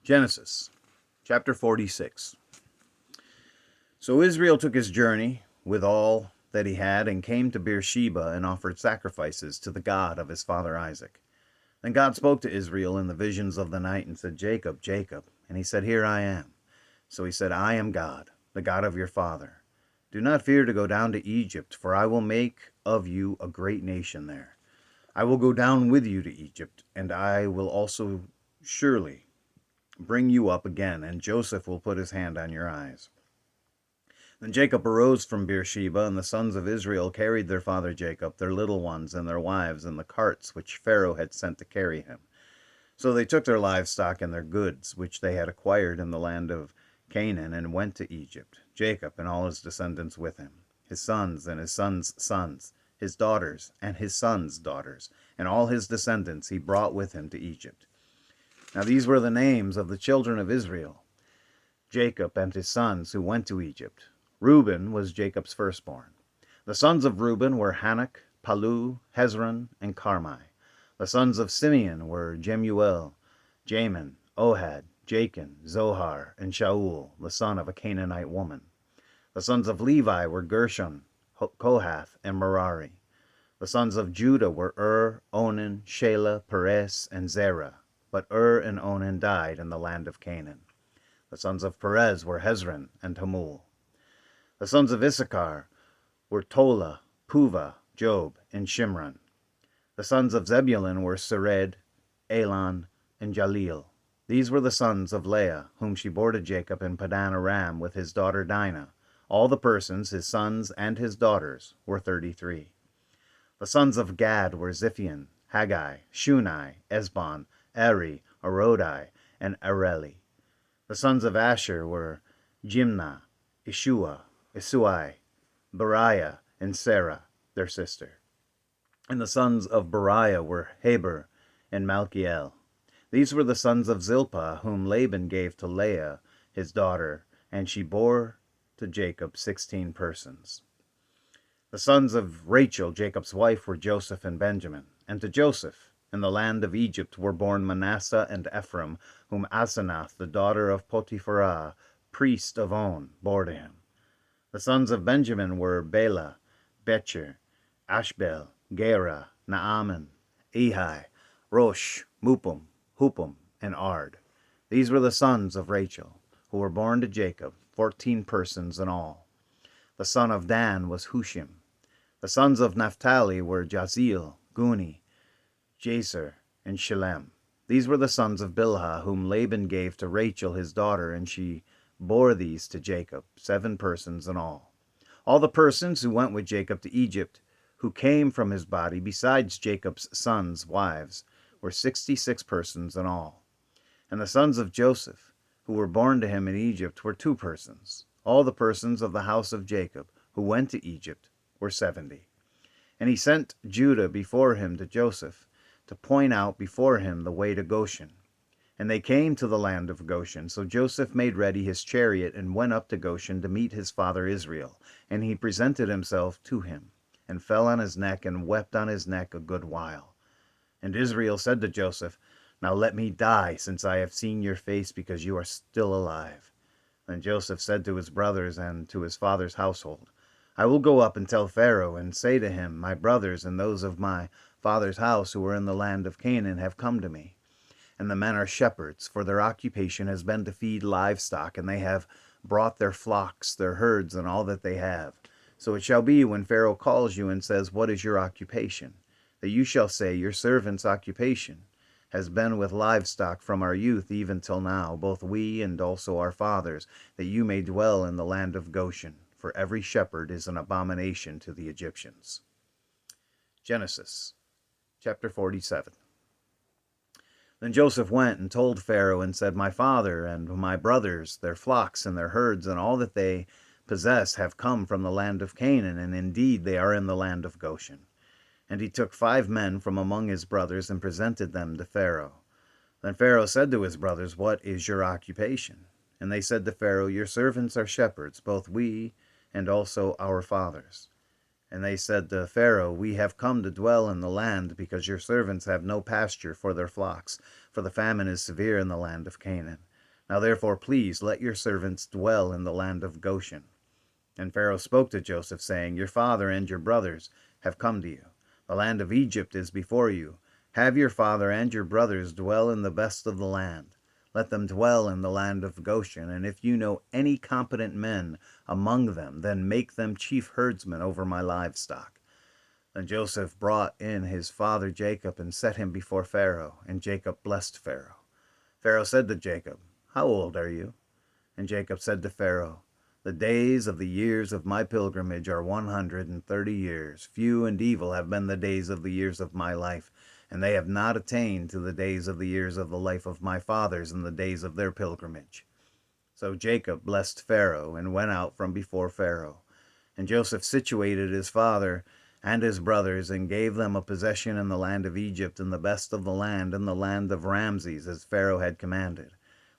Genesis, chapter 46. So Israel took his journey with all that he had and came to Beersheba and offered sacrifices to the God of his father Isaac. Then God spoke to Israel in the visions of the night and said, Jacob, Jacob. And he said, Here I am. So he said, I am God, the God of your father. Do not fear to go down to Egypt, for I will make of you a great nation there. I will go down with you to Egypt, and I will also surely bring you up again, and Joseph will put his hand on your eyes. Then Jacob arose from Beersheba, and the sons of Israel carried their father Jacob, their little ones, and their wives, in the carts which Pharaoh had sent to carry him. So they took their livestock and their goods, which they had acquired in the land of Canaan, and went to Egypt, Jacob and all his descendants with him, his sons and his sons' sons, his daughters and his sons' daughters, and all his descendants he brought with him to Egypt. Now these were the names of the children of Israel, Jacob and his sons who went to Egypt. Reuben was Jacob's firstborn. The sons of Reuben were Hanok, Palu, Hezron, and Carmi. The sons of Simeon were Jemuel, Jamin, Ohad, Jachin, Zohar, and Shaul, the son of a Canaanite woman. The sons of Levi were Gershon, Kohath, and Merari. The sons of Judah were Onan, Shelah, Perez, and Zerah. But and Onan died in the land of Canaan. The sons of Perez were Hezron and Hamul. The sons of Issachar were Tola, Puvah, Job, and Shimron. The sons of Zebulun were Sered, Elon, and Jalil. These were the sons of Leah, whom she bore to Jacob in Padan Aram with his daughter Dinah. All the persons, his sons and his daughters, were 33. The sons of Gad were Ziphion, Haggai, Shunai, Esbon, Eri, Arodai, and Areli. The sons of Asher were Jimnah, Ishua, Isuai, Beriah, and Sarah, their sister. And the sons of Beriah were Heber and Malchiel. These were the sons of Zilpah, whom Laban gave to Leah, his daughter, and she bore to Jacob 16 persons. The sons of Rachel, Jacob's wife, were Joseph and Benjamin. And to Joseph, in the land of Egypt, were born Manasseh and Ephraim, whom Asenath, the daughter of Potipharah, priest of On, bore to him. The sons of Benjamin were Bela, Becher, Ashbel, Gera, Naaman, Ehi, Rosh, Mupim, Hupim, and Ard. These were the sons of Rachel, who were born to Jacob, 14 persons in all. The son of Dan was Hushim. The sons of Naphtali were Jazeel, Guni, Jaser, and Shilem. These were the sons of Bilhah, whom Laban gave to Rachel his daughter, and she bore these to Jacob, 7 persons in all. All the persons who went with Jacob to Egypt, who came from his body, besides Jacob's sons' wives, were 66 persons in all. And the sons of Joseph, who were born to him in Egypt, were 2 persons. All the persons of the house of Jacob, who went to Egypt, were 70. And he sent Judah before him to Joseph, to point out before him the way to Goshen. And they came to the land of Goshen. So Joseph made ready his chariot and went up to Goshen to meet his father Israel. And he presented himself to him, and fell on his neck, and wept on his neck a good while. And Israel said to Joseph, Now let me die, since I have seen your face, because you are still alive. Then Joseph said to his brothers and to his father's household, I will go up and tell Pharaoh, and say to him, My brothers and those of my father's house who are in the land of Canaan have come to me. And the men are shepherds, for their occupation has been to feed livestock, and they have brought their flocks, their herds, and all that they have. So it shall be, when Pharaoh calls you and says, What is your occupation? That you shall say, Your servant's occupation has been with livestock from our youth even till now, both we and also our fathers, that you may dwell in the land of Goshen. For every shepherd is an abomination to the Egyptians. Genesis chapter 47. Then Joseph went and told Pharaoh and said, My father and my brothers, their flocks and their herds, and all that they possess have come from the land of Canaan, and indeed they are in the land of Goshen. And he took 5 men from among his brothers and presented them to Pharaoh. Then Pharaoh said to his brothers, What is your occupation? And they said to Pharaoh, Your servants are shepherds, both we and also our fathers. And they said to Pharaoh, We have come to dwell in the land, because your servants have no pasture for their flocks, for the famine is severe in the land of Canaan. Now therefore please let your servants dwell in the land of Goshen. And Pharaoh spoke to Joseph, saying, Your father and your brothers have come to you. The land of Egypt is before you. Have your father and your brothers dwell in the best of the land. Let them dwell in the land of Goshen, and if you know any competent men among them, then make them chief herdsmen over my livestock. Then Joseph brought in his father Jacob and set him before Pharaoh, and Jacob blessed Pharaoh. Pharaoh said to Jacob, How old are you? And Jacob said to Pharaoh, The days of the years of my pilgrimage are 130 years. Few and evil have been the days of the years of my life, and they have not attained to the days of the years of the life of my fathers in the days of their pilgrimage. So Jacob blessed Pharaoh and went out from before Pharaoh. And Joseph situated his father and his brothers, and gave them a possession in the land of Egypt, in the best of the land, in the land of Ramses, as Pharaoh had commanded.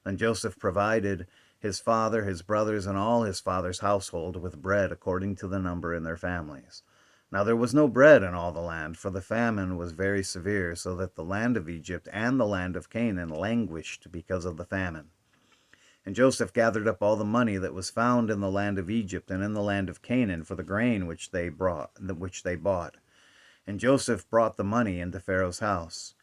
Then Joseph provided his father, his brothers, and all his father's household with bread according to the number in their families. Now there was no bread in all the land, for the famine was very severe, so that the land of Egypt and the land of Canaan languished because of the famine. And Joseph gathered up all the money that was found in the land of Egypt and in the land of Canaan for the grain which they bought. And Joseph brought the money into Pharaoh's house.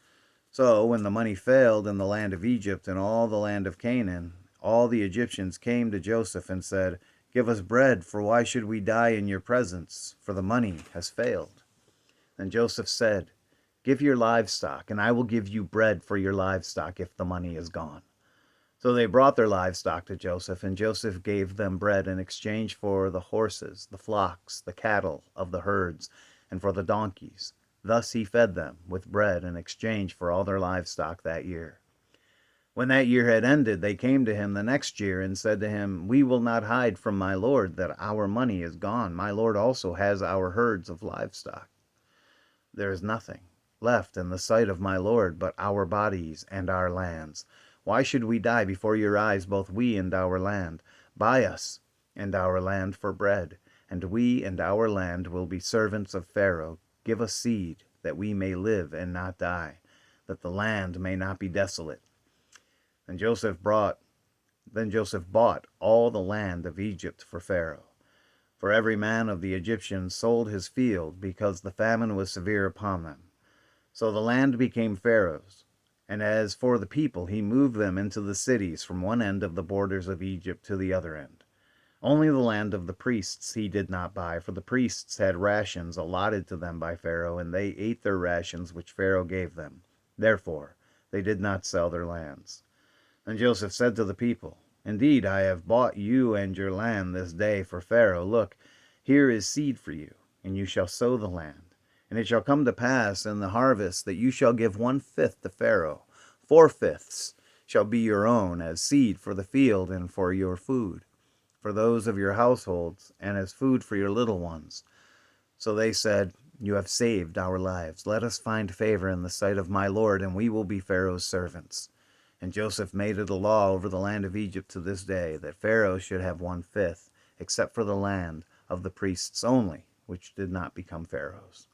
So when the money failed in the land of Egypt and all the land of Canaan, all the Egyptians came to Joseph and said, Give us bread, for why should we die in your presence? For the money has failed. Then Joseph said, Give your livestock, and I will give you bread for your livestock if the money is gone. So they brought their livestock to Joseph, and Joseph gave them bread in exchange for the horses, the flocks, the cattle of the herds, and for the donkeys. Thus he fed them with bread in exchange for all their livestock that year. When that year had ended, they came to him the next year and said to him, We will not hide from my lord that our money is gone. My lord also has our herds of livestock. There is nothing left in the sight of my lord but our bodies and our lands. Why should we die before your eyes, both we and our land? Buy us and our land for bread, and we and our land will be servants of Pharaoh. Give us seed, that we may live and not die, that the land may not be desolate. Then Joseph bought all the land of Egypt for Pharaoh. For every man of the Egyptians sold his field, because the famine was severe upon them. So the land became Pharaoh's. And as for the people, he moved them into the cities from one end of the borders of Egypt to the other end. Only the land of the priests he did not buy, for the priests had rations allotted to them by Pharaoh, and they ate their rations which Pharaoh gave them. Therefore they did not sell their lands. Then Joseph said to the people, Indeed, I have bought you and your land this day for Pharaoh. Look, here is seed for you, and you shall sow the land. And it shall come to pass in the harvest that you shall give 1/5 to Pharaoh. 4/5 shall be your own, as seed for the field and for your food, for those of your households, and as food for your little ones. So they said, You have saved our lives. Let us find favor in the sight of my lord, and we will be Pharaoh's servants. And Joseph made it a law over the land of Egypt to this day, that Pharaoh should have 1/5, except for the land of the priests only, which did not become Pharaoh's.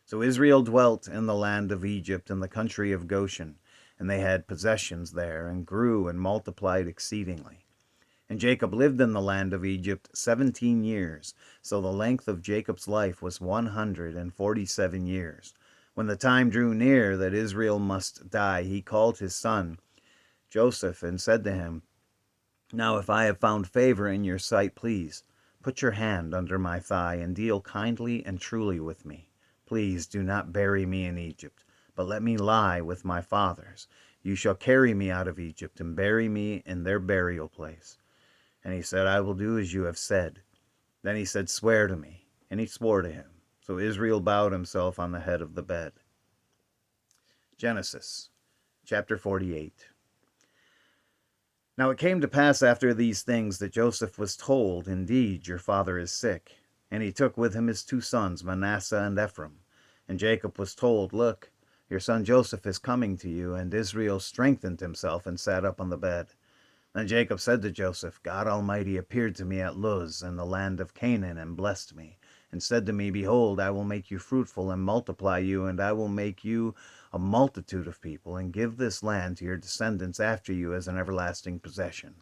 So Israel dwelt in the land of Egypt, in the country of Goshen, and they had possessions there, and grew and multiplied exceedingly. And Jacob lived in the land of Egypt 17 years, so the length of Jacob's life was 147 years. When the time drew near that Israel must die, he called his son Joseph and said to him, Now if I have found favor in your sight, please put your hand under my thigh and deal kindly and truly with me. Please do not bury me in Egypt, but let me lie with my fathers. You shall carry me out of Egypt and bury me in their burial place. And he said, I will do as you have said. Then he said, Swear to me. And he swore to him. So Israel bowed himself on the head of the bed. Genesis chapter 48. Now it came to pass after these things that Joseph was told, Indeed, your father is sick. And he took with him his 2 sons, Manasseh and Ephraim. And Jacob was told, Look, your son Joseph is coming to you. And Israel strengthened himself and sat up on the bed. Then Jacob said to Joseph, God Almighty appeared to me at Luz in the land of Canaan, and blessed me, and said to me, Behold, I will make you fruitful and multiply you, and I will make you a multitude of people, and give this land to your descendants after you as an everlasting possession.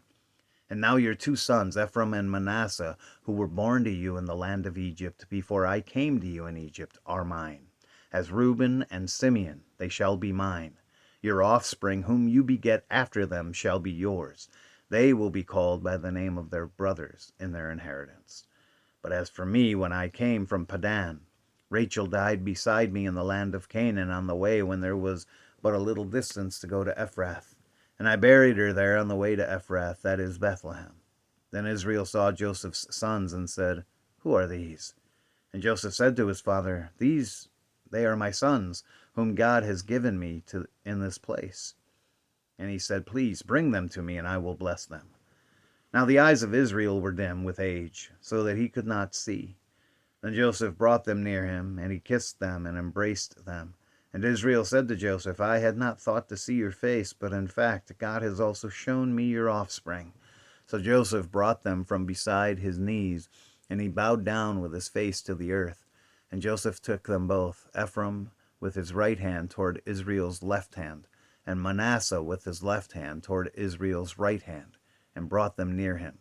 And now your 2 sons, Ephraim and Manasseh, who were born to you in the land of Egypt before I came to you in Egypt, are mine. As Reuben and Simeon, they shall be mine. Your offspring, whom you beget after them, shall be yours. They will be called by the name of their brothers in their inheritance. But as for me, when I came from Padan, Rachel died beside me in the land of Canaan on the way when there was but a little distance to go to Ephrath. And I buried her there on the way to Ephrath, that is Bethlehem. Then Israel saw Joseph's sons and said, Who are these? And Joseph said to his father, They are my sons, whom God has given me in this place. And he said, Please bring them to me, and I will bless them. Now the eyes of Israel were dim with age, so that he could not see. Then Joseph brought them near him, and he kissed them and embraced them. And Israel said to Joseph, I had not thought to see your face, but in fact God has also shown me your offspring. So Joseph brought them from beside his knees, and he bowed down with his face to the earth. And Joseph took them both, Ephraim with his right hand toward Israel's left hand, and Manasseh with his left hand toward Israel's right hand, and brought them near him.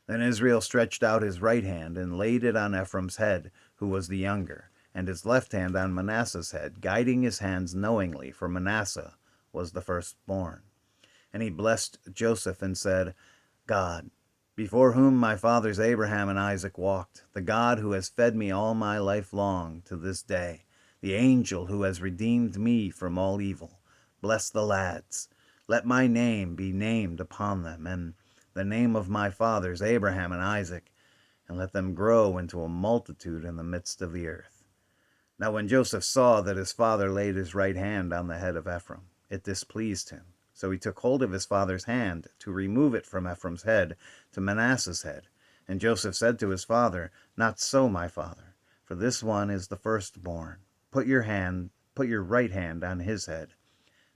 Then Israel stretched out his right hand and laid it on Ephraim's head, who was the younger, and his left hand on Manasseh's head, guiding his hands knowingly, for Manasseh was the firstborn. And he blessed Joseph and said, God, before whom my fathers Abraham and Isaac walked, the God who has fed me all my life long to this day, the angel who has redeemed me from all evil, bless the lads. Let my name be named upon them, and the name of my fathers Abraham and Isaac, and let them grow into a multitude in the midst of the earth. Now when Joseph saw that his father laid his right hand on the head of Ephraim, it displeased him. So he took hold of his father's hand to remove it from Ephraim's head to Manasseh's head. And Joseph said to his father, Not so, my father, for this one is the firstborn. Put your right hand on his head.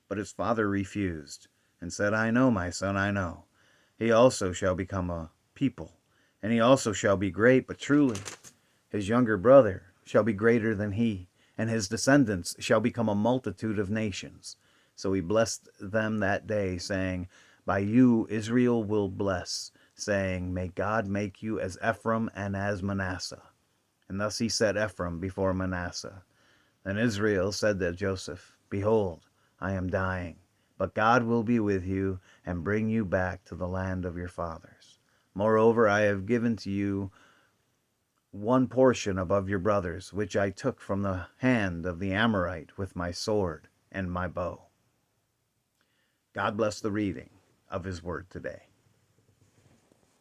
But his father refused, and said, I know, my son, I know. He also shall become a people, and he also shall be great, but truly his younger brother shall be greater than he, and his descendants shall become a multitude of nations. So he blessed them that day, saying, By you Israel will bless, saying, May God make you as Ephraim and as Manasseh. And thus he set Ephraim before Manasseh. Then Israel said to Joseph, Behold, I am dying, but God will be with you and bring you back to the land of your fathers. Moreover, I have given to you one portion above your brothers, which I took from the hand of the Amorite with my sword and my bow. God bless the reading of his word today.